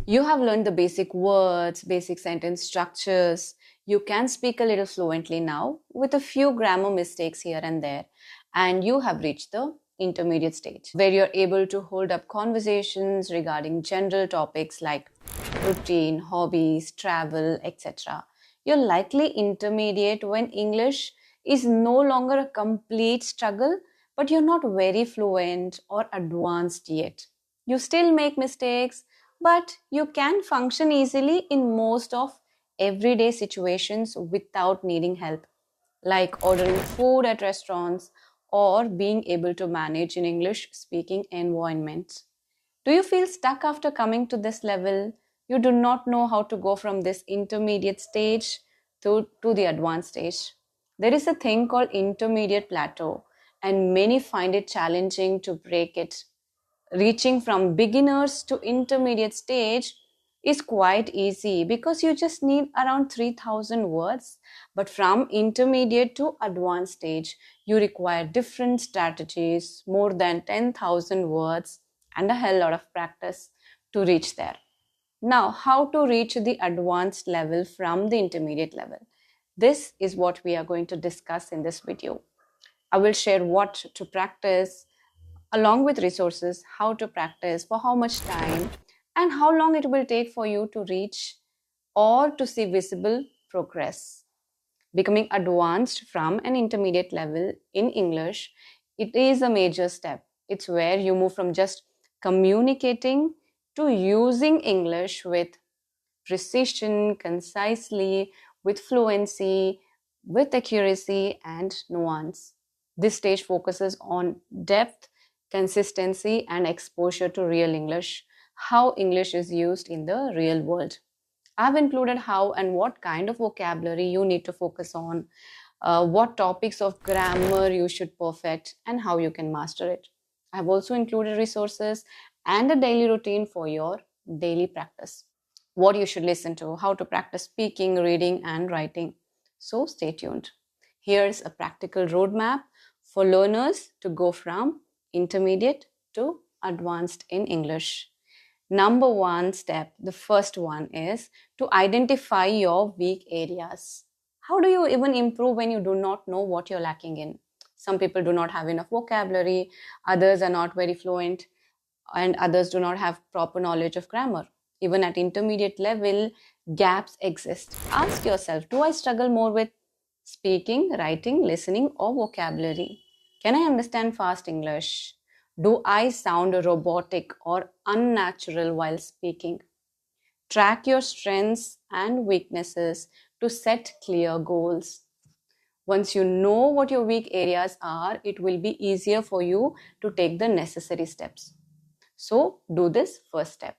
You have learned the basic words, basic sentence structures. You can speak a little fluently now with a few grammar mistakes here and there, and you have reached the intermediate stage where you're able to hold up conversations regarding general topics like routine, hobbies, travel, etc. You're likely intermediate when English is no longer a complete struggle, but you're not very fluent or advanced yet. You still make mistakes, but you can function easily in most of everyday situations without needing help, like ordering food at restaurants or being able to manage in English speaking environments. Do you feel stuck after coming to this level? You do not know how to go from this intermediate stage to the advanced stage. There is a thing called intermediate plateau, and many find it challenging to break it. Reaching from beginners to intermediate stage is quite easy because you just need around 3000 words, but from intermediate to advanced stage you require different strategies, more than 10,000 words, and a hell lot of practice to reach there. Now, how to reach the advanced level from the intermediate level? This is what we are going to discuss in this video. I will share what to practice along with resources, how to practice, for how much time, and how long it will take for you to reach or to see visible progress. Becoming advanced from an intermediate level in English, it is a major step. It's where you move from just communicating to using English with precision, concisely, with fluency, with accuracy, and nuance. This stage focuses on depth, consistency, and exposure to real English, how English is used in the real world. I've included how and what kind of vocabulary you need to focus on, what topics of grammar you should perfect, and how you can master it. I've also included resources and a daily routine for your daily practice, what you should listen to, how to practice speaking, reading, and writing. So stay tuned. Here's a practical roadmap for learners to go from intermediate to advanced in English. Number one step, the first one is to identify your weak areas. How do you even improve when you do not know what you're lacking in? Some people do not have enough vocabulary, others are not very fluent, and others do not have proper knowledge of grammar. Even at intermediate level, gaps exist. Ask yourself, do I struggle more with speaking, writing, listening, or vocabulary? Can I understand fast English? Do I sound robotic or unnatural while speaking? Track your strengths and weaknesses to set clear goals. Once you know what your weak areas are, it will be easier for you to take the necessary steps. So, do this first step.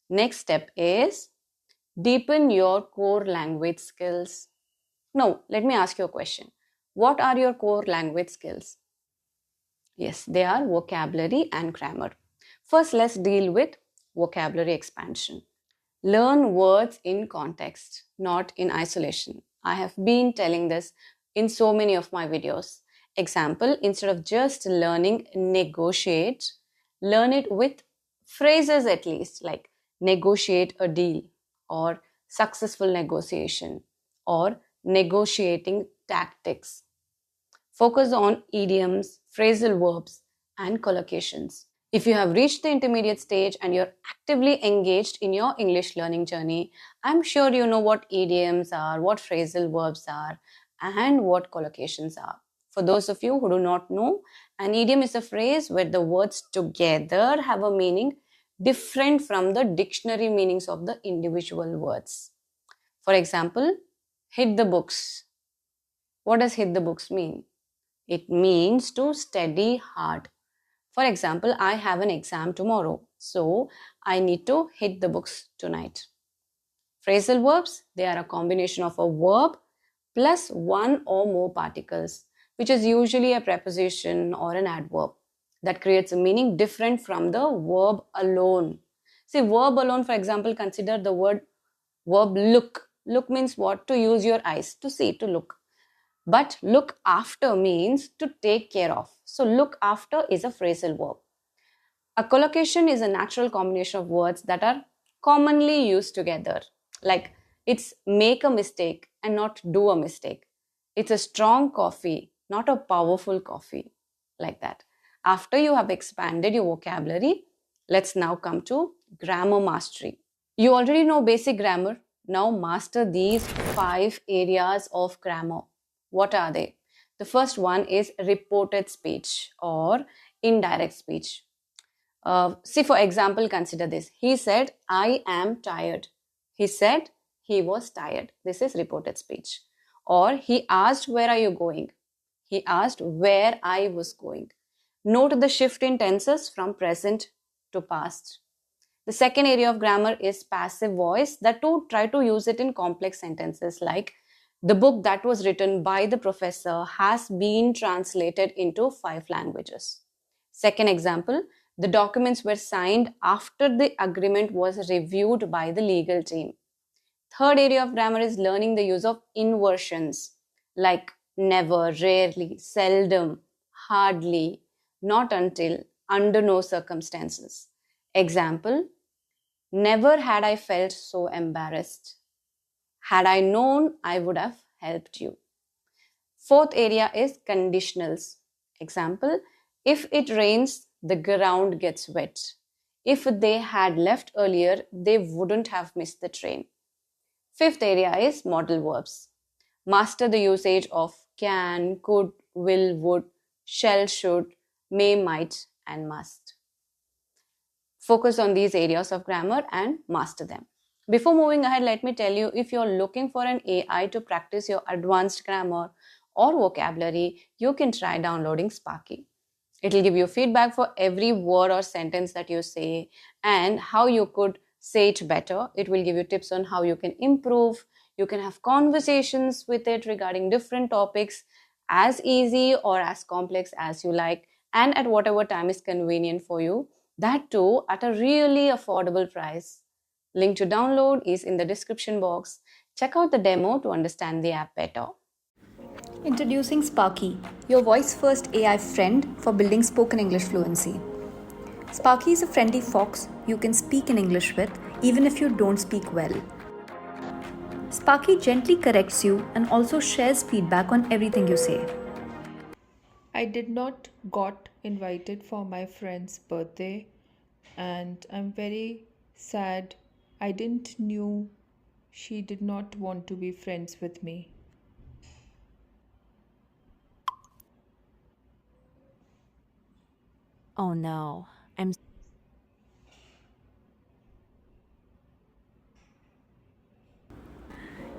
Next step is deepen your core language skills. Now, let me ask you a question. What are your core language skills? Yes, they are vocabulary and grammar. First, let's deal with vocabulary expansion. Learn words in context, not in isolation. I have been telling this in so many of my videos. Example, instead of just learning negotiate, learn it with phrases at least, like negotiate a deal, or successful negotiation, or negotiating tactics. Focus on idioms, phrasal verbs, and collocations. If you have reached the intermediate stage and you're actively engaged in your English learning journey, I'm sure you know what idioms are, what phrasal verbs are, and what collocations are. For those of you who do not know, an idiom is a phrase where the words together have a meaning different from the dictionary meanings of the individual words. For example, hit the books. What does hit the books mean? It means to study hard. For example, I have an exam tomorrow, so I need to hit the books tonight. Phrasal verbs, they are a combination of a verb plus one or more particles, which is usually a preposition or an adverb that creates a meaning different from the verb alone. See, verb alone, for example, consider the verb look. Look means what? To use your eyes, to see, to look. But look after means to take care of. So look after is a phrasal verb. A collocation is a natural combination of words that are commonly used together. Like it's make a mistake and not do a mistake. It's a strong coffee, not a powerful coffee. Like that. After you have expanded your vocabulary, let's now come to grammar mastery. You already know basic grammar. Now master these 5 areas of grammar. What are they? The first one is reported speech or indirect speech. See, for example, consider this. He said, I am tired. He said he was tired. This is reported speech. Or he asked, where are you going? He asked where I was going. Note the shift in tenses from present to past. The second area of grammar is passive voice. That too, try to use it in complex sentences like the book that was written by the professor has been translated into 5 languages. Second example, the documents were signed after the agreement was reviewed by the legal team. Third area of grammar is learning the use of inversions like never, rarely, seldom, hardly, not until, under no circumstances. Example, never had I felt so embarrassed. Had I known, I would have helped you. Fourth area is conditionals. Example, if it rains, the ground gets wet. If they had left earlier, they wouldn't have missed the train. Fifth area is modal verbs. Master the usage of can, could, will, would, shall, should, may, might, and must. Focus on these areas of grammar and master them. Before moving ahead, let me tell you, if you're looking for an AI to practice your advanced grammar or vocabulary, you can try downloading Sparky. It will give you feedback for every word or sentence that you say and how you could say it better. It will give you tips on how you can improve. You can have conversations with it regarding different topics, as easy or as complex as you like, and at whatever time is convenient for you. That too at a really affordable price. Link to download is in the description box. Check out the demo to understand the app better. Introducing Sparky, your voice first AI friend for building spoken English fluency. Sparky is a friendly fox you can speak in English with even if you don't speak well. Sparky gently corrects you and also shares feedback on everything you say. I did not got invited for my friend's birthday and I'm very sad. I didn't knew she did not want to be friends with me. Oh no, I'm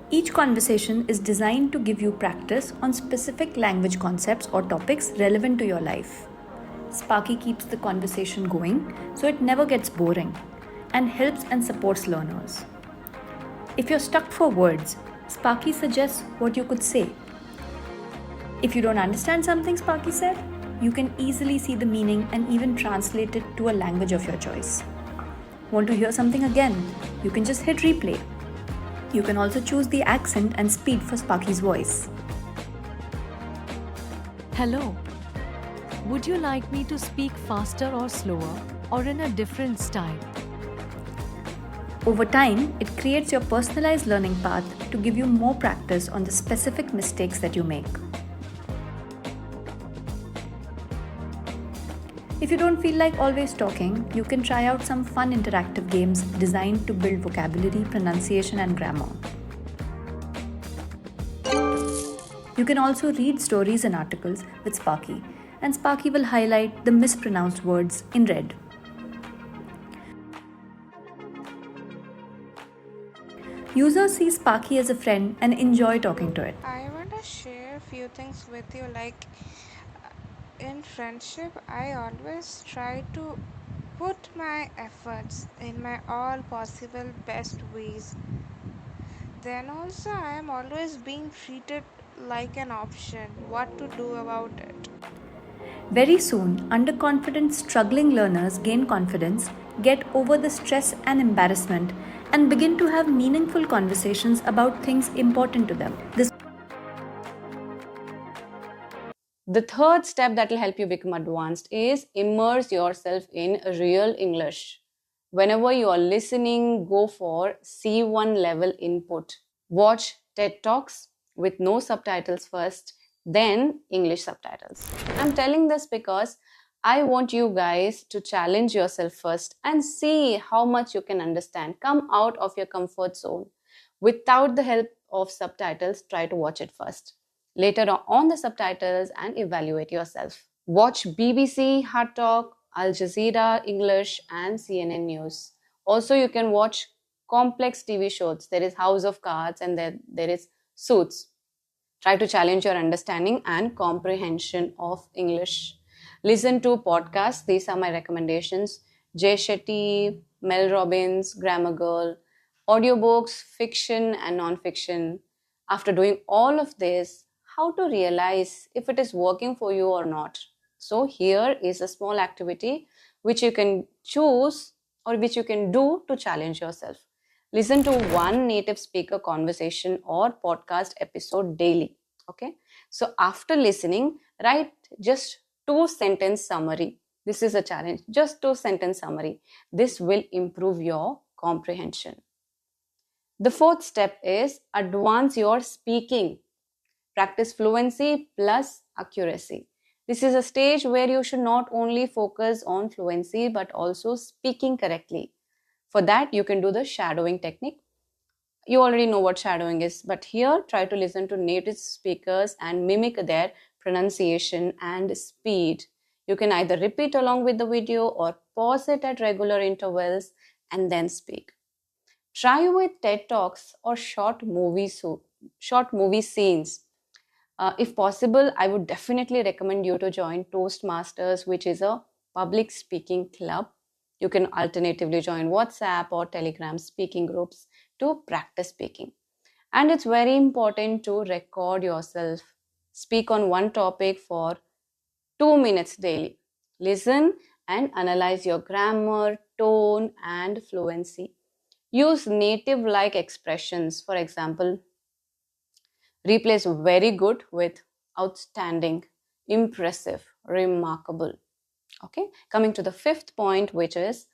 Each conversation is designed to give you practice on specific language concepts or topics relevant to your life. Sparky keeps the conversation going so it never gets boring and helps and supports learners. If you're stuck for words, Sparky suggests what you could say. If you don't understand something Sparky said, you can easily see the meaning and even translate it to a language of your choice. Want to hear something again? You can just hit replay. You can also choose the accent and speed for Sparky's voice. Hello. Would you like me to speak faster or slower or in a different style? Over time, it creates your personalized learning path to give you more practice on the specific mistakes that you make. If you don't feel like always talking, you can try out some fun interactive games designed to build vocabulary, pronunciation, and grammar. You can also read stories and articles with Sparky, and Sparky will highlight the mispronounced words in red. Users see Sparky as a friend and enjoy talking to it. I want to share a few things with you. Like in friendship, I always try to put my efforts in my all possible best ways. Then also, I am always being treated like an option. What to do about it? Very soon, underconfident, struggling learners gain confidence, get over the stress and embarrassment, and begin to have meaningful conversations about things important to them. The third step that will help you become advanced is immerse yourself in real English. Whenever you are listening, go for C1 level input. Watch TED Talks with no subtitles first, then English subtitles. I'm telling this because I want you guys to challenge yourself first and see how much you can understand. Come out of your comfort zone. Without the help of subtitles, try to watch it first. Later on the subtitles and evaluate yourself. Watch BBC Hard Talk, Al Jazeera English, and CNN News. Also, you can watch complex TV shows. There is House of Cards and there is Suits. Try to challenge your understanding and comprehension of English. Listen to podcasts. These are my recommendations. Jay Shetty, Mel Robbins, Grammar Girl, audiobooks, fiction and non-fiction. After doing all of this, how to realize if it is working for you or not. So here is a small activity which you can choose or which you can do to challenge yourself. Listen to one native speaker conversation or podcast episode daily. Okay. So after listening, write just 2 sentence summary. This is a challenge. Just 2 sentence summary. This will improve your comprehension. The fourth step is advance your speaking. Practice fluency plus accuracy. This is a stage where you should not only focus on fluency but also speaking correctly. For that, you can do the shadowing technique. You already know what shadowing is, but here try to listen to native speakers and mimic their pronunciation and speed. You can either repeat along with the video or pause it at regular intervals and then speak. Try with TED Talks or short movie scenes. If possible, I would definitely recommend you to join Toastmasters, which is a public speaking club. You can alternatively join WhatsApp or Telegram speaking groups to practice speaking. And it's very important to record yourself. Speak on one topic for 2 minutes daily. Listen and analyze your grammar, tone, and fluency. Use native-like expressions. For example, replace very good with outstanding, impressive, remarkable. Okay, coming to the fifth point, which is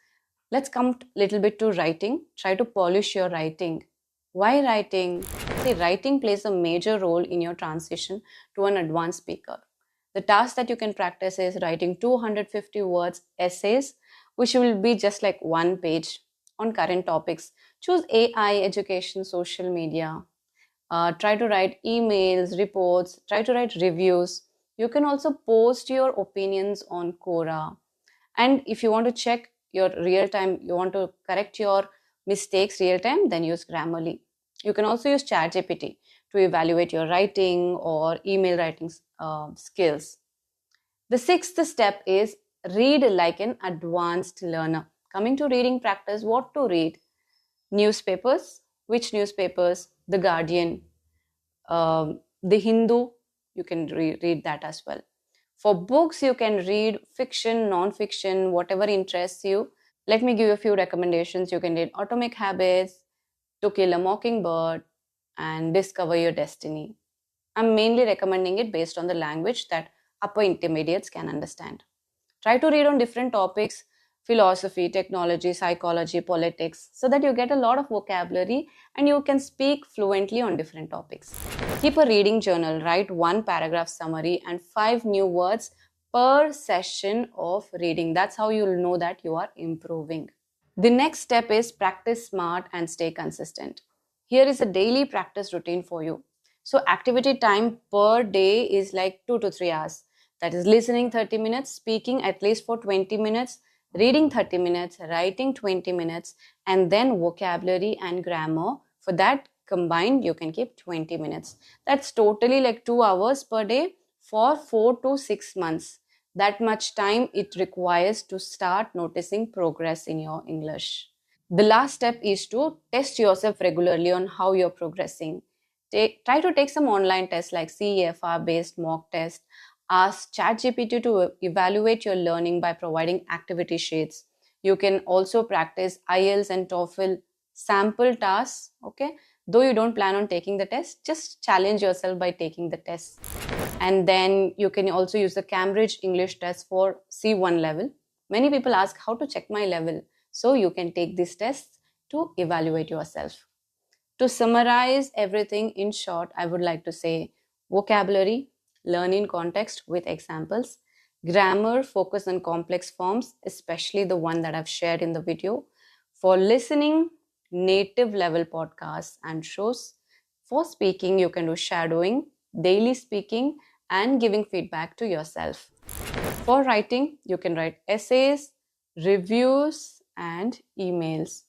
let's come a little bit to writing. Try to polish your writing. Why writing? See, writing plays a major role in your transition to an advanced speaker. The task that you can practice is writing 250 words essays, which will be just like 1 page on current topics. Choose AI, education, social media. Try to write emails, reports, try to write reviews. You can also post your opinions on Quora. And if you want to check your real time, you want to correct your mistakes real time, then use Grammarly. You can also use ChatGPT to evaluate your writing or email writing skills. The sixth step is read like an advanced learner. Coming to reading practice, what to read? Newspapers. Which newspapers? The Guardian, The Hindu. You can read that as well. For books, you can read fiction, non-fiction, whatever interests you. Let me give you a few recommendations. You can read Atomic Habits, To Kill a Mockingbird, and Discover Your Destiny. I'm mainly recommending it based on the language that upper intermediates can understand. Try to read on different topics, philosophy, technology, psychology, politics, so that you get a lot of vocabulary and you can speak fluently on different topics. Keep a reading journal, write 1 paragraph summary and 5 new words per session of reading. That's how you'll know that you are improving. The next step is practice smart and stay consistent. Here is a daily practice routine for you. So activity time per day is like 2 to 3 hours. That is listening 30 minutes, speaking at least for 20 minutes, reading 30 minutes, writing 20 minutes, and then vocabulary and grammar. For that combined, you can keep 20 minutes. That's totally like 2 hours per day for 4 to 6 months. That much time it requires to start noticing progress in your English. The last step is to test yourself regularly on how you're progressing. Try to take some online tests like CEFR based mock test. Ask ChatGPT to evaluate your learning by providing activity sheets. You can also practice IELTS and TOEFL sample tasks. Okay, though you don't plan on taking the test, just challenge yourself by taking the test. And then you can also use the Cambridge English test for C1 level. Many people ask how to check my level. So you can take these tests to evaluate yourself. To summarize everything in short, I would like to say vocabulary, learn in context with examples, grammar, focus on complex forms, especially the one that I've shared in the video. For listening, native level podcasts and shows. For speaking, you can do shadowing, daily speaking, and giving feedback to yourself. For writing, you can write essays, reviews, and emails.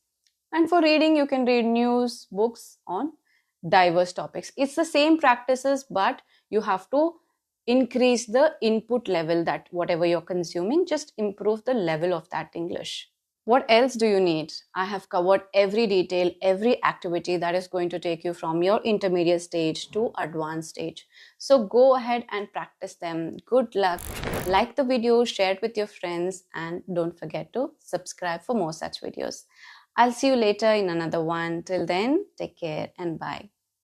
And for reading, you can read news, books on diverse topics. It's the same practices, but you have to increase the input level, that whatever you're consuming, just improve the level of that English. What else do you need? I have covered every detail, every activity that is going to take you from your intermediate stage to advanced stage. So go ahead and practice them. Good luck. Like the video, share it with your friends, and don't forget to subscribe for more such videos. I'll see you later in another one. Till then, take care and bye.